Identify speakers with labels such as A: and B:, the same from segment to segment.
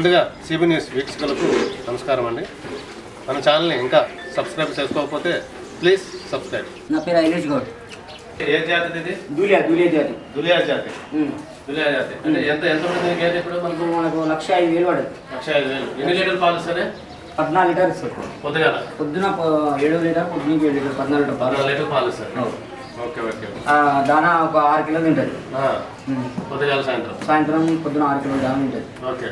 A: ముందుగా CB news వీక్షకులకు నమస్కారం అండి. మన ఛానల్ని ఇంకా సబ్స్క్రైబ్ చేసుకోకపోతే ప్లీజ్ సబ్స్క్రైబ్.
B: నా పేరు ఐలేష్ గౌడ్.
A: ఏ జాతి ఇది?
B: దులియా జాతి.
A: దులియా జాతి. అంటే ఎంత పడుతుంది గేదె ఇప్పుడు మనకు?
B: మనకు 1,05,000 పడుతుంది.
A: 1,05,000. ఎన్ని లీటర్లు పాలు ఇస్తుంది?
B: 14 లీటర్ ఇస్తుంది.
A: పొద్దున
B: 7 లీటర్, పొద్దున 7 లీటర్, 14
A: లీటర్ పాలు ఇస్తుంది. Okay okay.
B: దానా ఒక 6 కిలోలు ఉంటుంది.
A: పొద్దుగాల
B: సాయంత్రం పొద్దున 6 కిలోలు దానా ఉంటుంది.
A: ఓకే.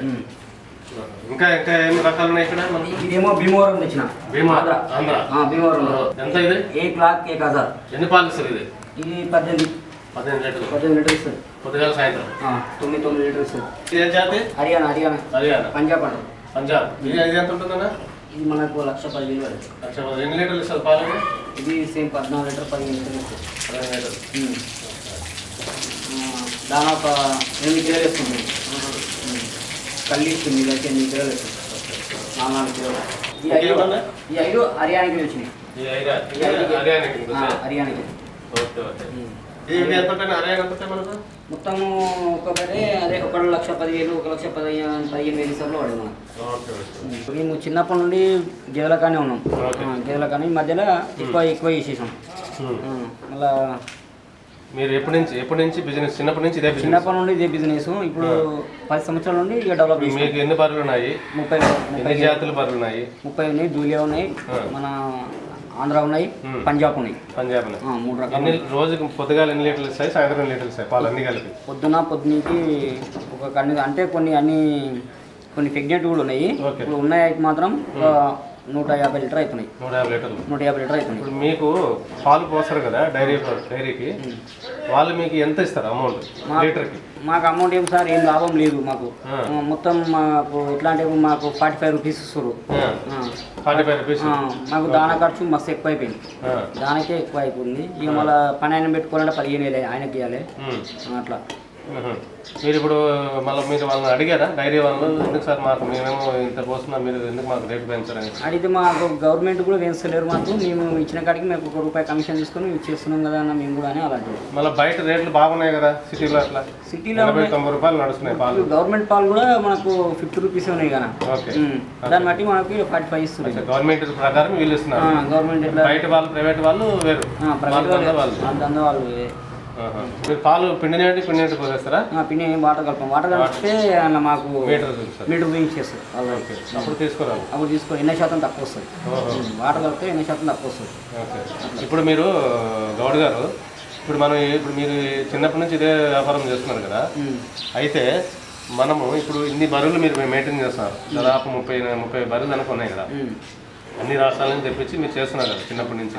A: ఇంకా ఇంకా ఏమి రకాలు ఉన్నాయి ఇక్కడ?
B: ఇదేమో భీమవరం తెచ్చిన. భీమవరం
A: ఎంత ఇది?
B: 1 लाख 1,000.
A: ఎన్ని పాలు ఇస్తుంది ఇది?
B: ఇది 18 లీటర్ ఇస్తుంది.
A: పొద్దుగాల సాయంత్రం
B: 9 లీటర్ ఇస్తుంది.
A: ఏ జాతి?
B: హర్యానా పంజాబ్ అంటారు.
A: పంజాబ్. ఇది ఎంత ఉంటుందన్నా?
B: ఇది మనకు 1,10,000 పడుతుంది.
A: 1,10,000. ఎన్ని లీటర్లు ఇస్తుంది పాలు?
B: ఇది సేమ్ 14 లీటర్, 15 లీటర్లు ఇస్తుంది.
A: 15 లీటర్లు.
B: దాని ఒక 8 కిలోలు ఇస్తుంది. కళ్ళు ఇస్తుంది. ఇది అయితే 8 కిలోలు ఇస్తుంది. 4 కిలోలు. ఈ 5 హర్యానాకి వచ్చినాయి. హర్యానాకి. మొత్తము ఒక్కొక్కటే అదే 1,10,000, 1,15,000 ఇస్తారులో వాడు మనం. మేము చిన్నప్పటి నుండి గేదెల కానీ ఉన్నాం. గేదెల కానీ మధ్యలో ఎక్కువ చేసేసాం. మళ్ళా
A: మీరు ఎప్పటి నుంచి బిజినెస్? చిన్నప్పటి నుంచి
B: చిన్నప్పటి నుండి ఇదే బిజినెస్. ఇప్పుడు 10 సంవత్సరాల నుండి ఇక డెవలప్ చేసి.
A: మీకు ఎన్ని బర్రెలు ఉన్నాయి? 30 జాతుల బర్రెలు ఉన్నాయి. 30
B: ఉన్నాయి. దూలియా ఉన్నాయి, మన ఆంధ్ర ఉన్నాయి, పంజాబ్ ఉన్నాయి. 3 రకాలు.
A: రోజుకి పొద్దుగాల ఎన్ని లీటర్లు ఇస్తాయి, సాయంత్రం ఎన్ని లీటర్లు ఇస్తాయి పాలు అన్ని కలిపి?
B: పొద్దునకి ఒక కన్నీ అంటే కొన్ని ప్రెగ్నెంట్ కూడా ఉన్నాయి. ఇప్పుడు ఉన్నాయి మాత్రం 150 లీటర్ అవుతున్నాయి. 150 లీటర్ అవుతున్నాయి.
A: ఇప్పుడు మీకు పాలు పోస్తారు కదా డైరీకి, వాళ్ళు మీకు ఎంత ఇస్తారు అమౌంట్ లీటర్కి?
B: మాకు అమౌంట్ ఏం సార్, ఏం లాభం లేదు మాకు. మొత్తం మాకు ఎట్లాంటి మాకు 45 రూపీస్ ఇస్తారు.
A: 45 రూపీస్.
B: మాకు దానా ఖర్చు మస్తు ఎక్కువ అయిపోయింది. దానికే ఎక్కువ అయిపోయింది. ఇక మళ్ళీ పని ఆయన పెట్టుకోవాలంటే 15,000 ఆయనకి ఇవ్వాలి. అట్లా
A: మీరు ఇప్పుడు మళ్ళీ మీరు వాళ్ళని అడిగారా డైరీ వాళ్ళు? ఎందుకు సార్ మాకు మేమేమో ఇంత పోస్తున్నాం, మీరు ఎందుకు మాకు రేటు పెంచారని
B: అడిగితే మాకు గవర్నమెంట్ కూడా పెంచలేరు. మాకు మేము ఇచ్చిన కాడికి మేము ₹1 కమిషన్ తీసుకొని ఇచ్చేస్తున్నాం కదా అన్న మేము కూడా అని అలాంటివి.
A: మళ్ళీ బయట రేట్లు బాగున్నాయి కదా సిటీలో? అట్లా సిటీలో 90 రూపాయలు నడుస్తున్నాయి పాలు.
B: గవర్నమెంట్ పాలు కూడా మనకు 50 రూపీస్ ఉన్నాయి కదా. దాన్ని బట్టి మనకి 45 ఇస్తుంది.
A: గవర్నమెంట్ ప్రకారం వీళ్ళు ఇస్తున్నారు. గవర్నమెంట్ బయట వాళ్ళు ప్రైవేట్ వాళ్ళు వేరు.
B: వాళ్ళు
A: మీరు పాలు పిండి పోసేస్తారా?
B: పిండి వాటర్ కలుపుతాం. వాటర్ కలిపితే అలా మాకు మీటర్ చూపించేస్తారు.
A: అప్పుడు తీసుకోవాలి.
B: అప్పుడు తీసుకో 80% తక్కువ వస్తుంది. వాటర్ కలిపితే 80% తక్కువ వస్తుంది.
A: ఇప్పుడు మీరు గౌడ్ గారు, ఇప్పుడు మీరు చిన్నప్పటి నుంచి ఇదే వ్యాపారం చేస్తున్నారు కదా, అయితే మనము ఇప్పుడు ఇన్ని బరువులు మీరు మెయింటైన్ చేస్తున్నారు. దాదాపు 30 బరువులు అనుకున్నాయి కదా, అన్ని రాష్ట్రాల నుంచి తెప్పించి మీరు చేస్తున్నారు కదా చిన్నప్పటి నుంచి.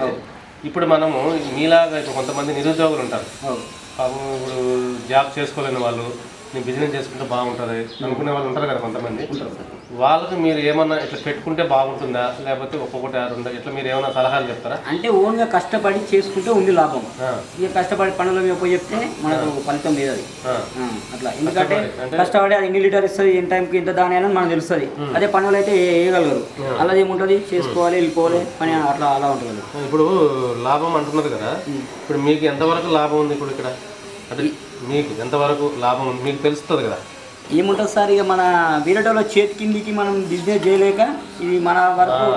A: ఇప్పుడు మనము మీలాగా ఇప్పుడు కొంతమంది నిరుద్యోగులు ఉంటారు, ఇప్పుడు జాబ్ చేసుకోలేని వాళ్ళు, నేను బిజినెస్ చేసుకుంటే బాగుంటుంది అనుకునే వాళ్ళు ఉంటారు కదా కొంతమంది. వాళ్ళకి మీరు ఏమన్నా ఇట్లా పెట్టుకుంటే బాగుంటుందా, లేకపోతే ఒక్కొక్కటి 2 ఇట్లా మీరు ఏమైనా సలహాలు చెప్తారా?
B: అంటే ఓన్గా కష్టపడి చేసుకుంటే ఉంది లాభం. ఇక కష్టపడి పనుల మీద పోయి చెప్తే మనకు ఫలితం లేదు అది. అట్లా ఎందుకంటే కష్టపడి అది ఎన్ని లీటర్ ఇస్తుంది, ఎన్ని టైంకి ఎంత దాని అయినా మనకు తెలుస్తుంది. అదే పనులు అయితే వేయగలరు. అలా ఏముంటుంది, చేసుకోవాలి, వెళ్ళిపోవాలి పని, అలా ఉంటుంది.
A: ఇప్పుడు లాభం అంటున్నది కదా, ఇప్పుడు మీకు ఎంతవరకు లాభం ఉంది? ఇప్పుడు ఇక్కడ అంటే మీకు ఎంతవరకు లాభం ఉంది మీకు తెలుస్తుంది కదా?
B: ఏముంటుంది సార్, ఇక మన వీరటోలో చేతి కిందికి మనం బిజినెస్ చేయలేక ఇది మన వరకు.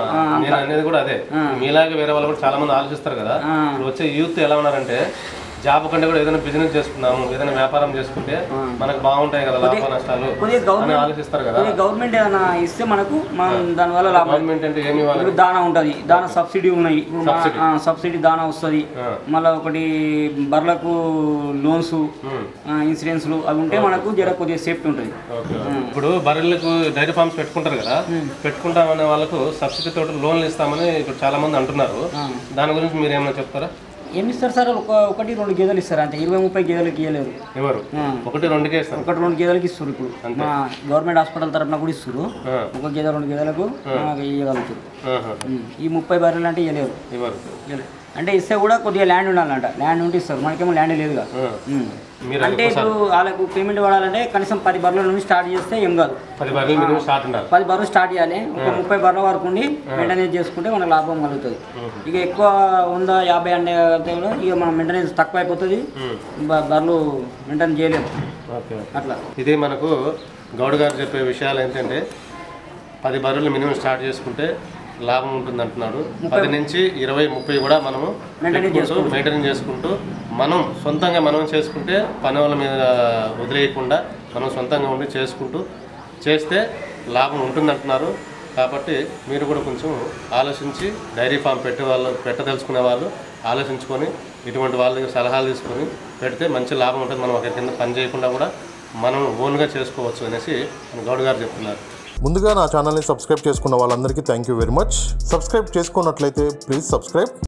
A: నేను అనేది కూడా అదే, మీలాగే వేరే వాళ్ళు కూడా చాలా మంది ఆలోచిస్తారు కదా. ఇప్పుడు వచ్చే యూత్ ఎలా ఉన్నారంటే, జాబ్ కంటే కూడా ఏదైనా బిజినెస్ చేసుకున్నాము, ఏదైనా వ్యాపారం చేసుకుంటే మనకు బాగుంటాయి కదా లాభ నష్టాలు అని ఆలోచిస్తారు కదా.
B: గవర్నమెంట్ ఏదైనా ఇస్తే మనకు దానివల్ల లాభం.
A: గవర్నమెంట్ అంటే ఏమి ఇవ్వాలి?
B: దానా ఉంటుంది, దానా సబ్సిడీ ఉన్నాయి. సబ్సిడీ దానా వస్తుంది. మళ్ళీ ఒకటి బర్లకు లోన్స్, ఇన్సూరెన్స్లు అవి ఉంటే మనకు జర కొద్దిగా సేఫ్టీ ఉంటుంది.
A: ఇప్పుడు బర్రెలకు డైరీ ఫార్మ్స్ పెట్టుకుంటారు కదా, పెట్టుకుంటామనే వాళ్ళకు సబ్సిడీ తోటి లోన్లు ఇస్తామని ఇప్పుడు చాలా మంది అంటున్నారు. దాని గురించి మీరు ఏమైనా చెప్తారా?
B: ఏమి ఇస్తారు సార్, 1-2 గేదెలు ఇస్తారు అంతే. 20-30 గేదెలకి ఇవ్వలేరు.
A: ఎవరు? 1-2 ఇస్తారు.
B: 1-2 గేదెలకి ఇస్తారు. ఇప్పుడు మా గవర్నమెంట్ హాస్పిటల్ తరఫున కూడా ఇస్తారు. 1 గేదె 2 గేదెలకు ఇవ్వగలుగుతారు. ఈ 30 బర్రెలు అంటే ఇవ్వలేరు. అంటే ఇస్తే కూడా కొద్దిగా ల్యాండ్ ఉండాలంట, ల్యాండ్ ఉంటే ఇస్తారు, మనకేమో ల్యాండ్ లేదుగా. అంటే ఇప్పుడు వాళ్ళకు పేమెంట్ పడాలంటే కనీసం 10 బర్రెల నుంచి స్టార్ట్ చేస్తే ఏం కాదు,
A: 10 బర్రెలు స్టార్ట్
B: చేయాలి. ఒక 30 బర్రెల వరకు ఉండి మెయింటెనెన్స్ చేసుకుంటే మనకు లాభం కలుగుతుంది. ఇక ఎక్కువ 100-50 అంటే కూడా ఇక మన మెయింటెనెన్స్ తక్కువ అయిపోతుంది, బర్రెలు మెయింటైన్ చేయలేము అట్లా.
A: ఇదే మనకు గౌడ్ గారు చెప్పే విషయాలు ఏంటంటే 10 బర్రెలు మినిమం స్టార్ట్ చేసుకుంటే లాభం ఉంటుంది అంటున్నాడు. 10 నుంచి 20-30 కూడా మనము మెయింటైన్ చేసుకుంటూ మనం సొంతంగా మనం చేసుకుంటే పని వాళ్ళ మీద వదిలేయకుండా మనం సొంతంగా ఉండి చేసుకుంటూ చేస్తే లాభం ఉంటుంది అంటున్నారు. కాబట్టి మీరు కూడా కొంచెం ఆలోచించి డైరీ ఫామ్ పెట్టదలుచుకునే వాళ్ళు ఆలోచించుకొని ఇటువంటి వాళ్ళ దగ్గర సలహాలు తీసుకొని పెడితే మంచి లాభం ఉంటుంది. మనం ఒకరి కింద పని చేయకుండా కూడా మనం ఓన్గా చేసుకోవచ్చు అనేసి గౌడ్ గారు చెప్తున్నారు.
C: ముందుగా నా ఛానల్ని సబ్స్క్రైబ్ చేసుకున్న వాళ్ళందరికీ thank you very much. Subscribe చేసుకున్నట్లయితే ప్లీజ్ సబ్స్క్రైబ్.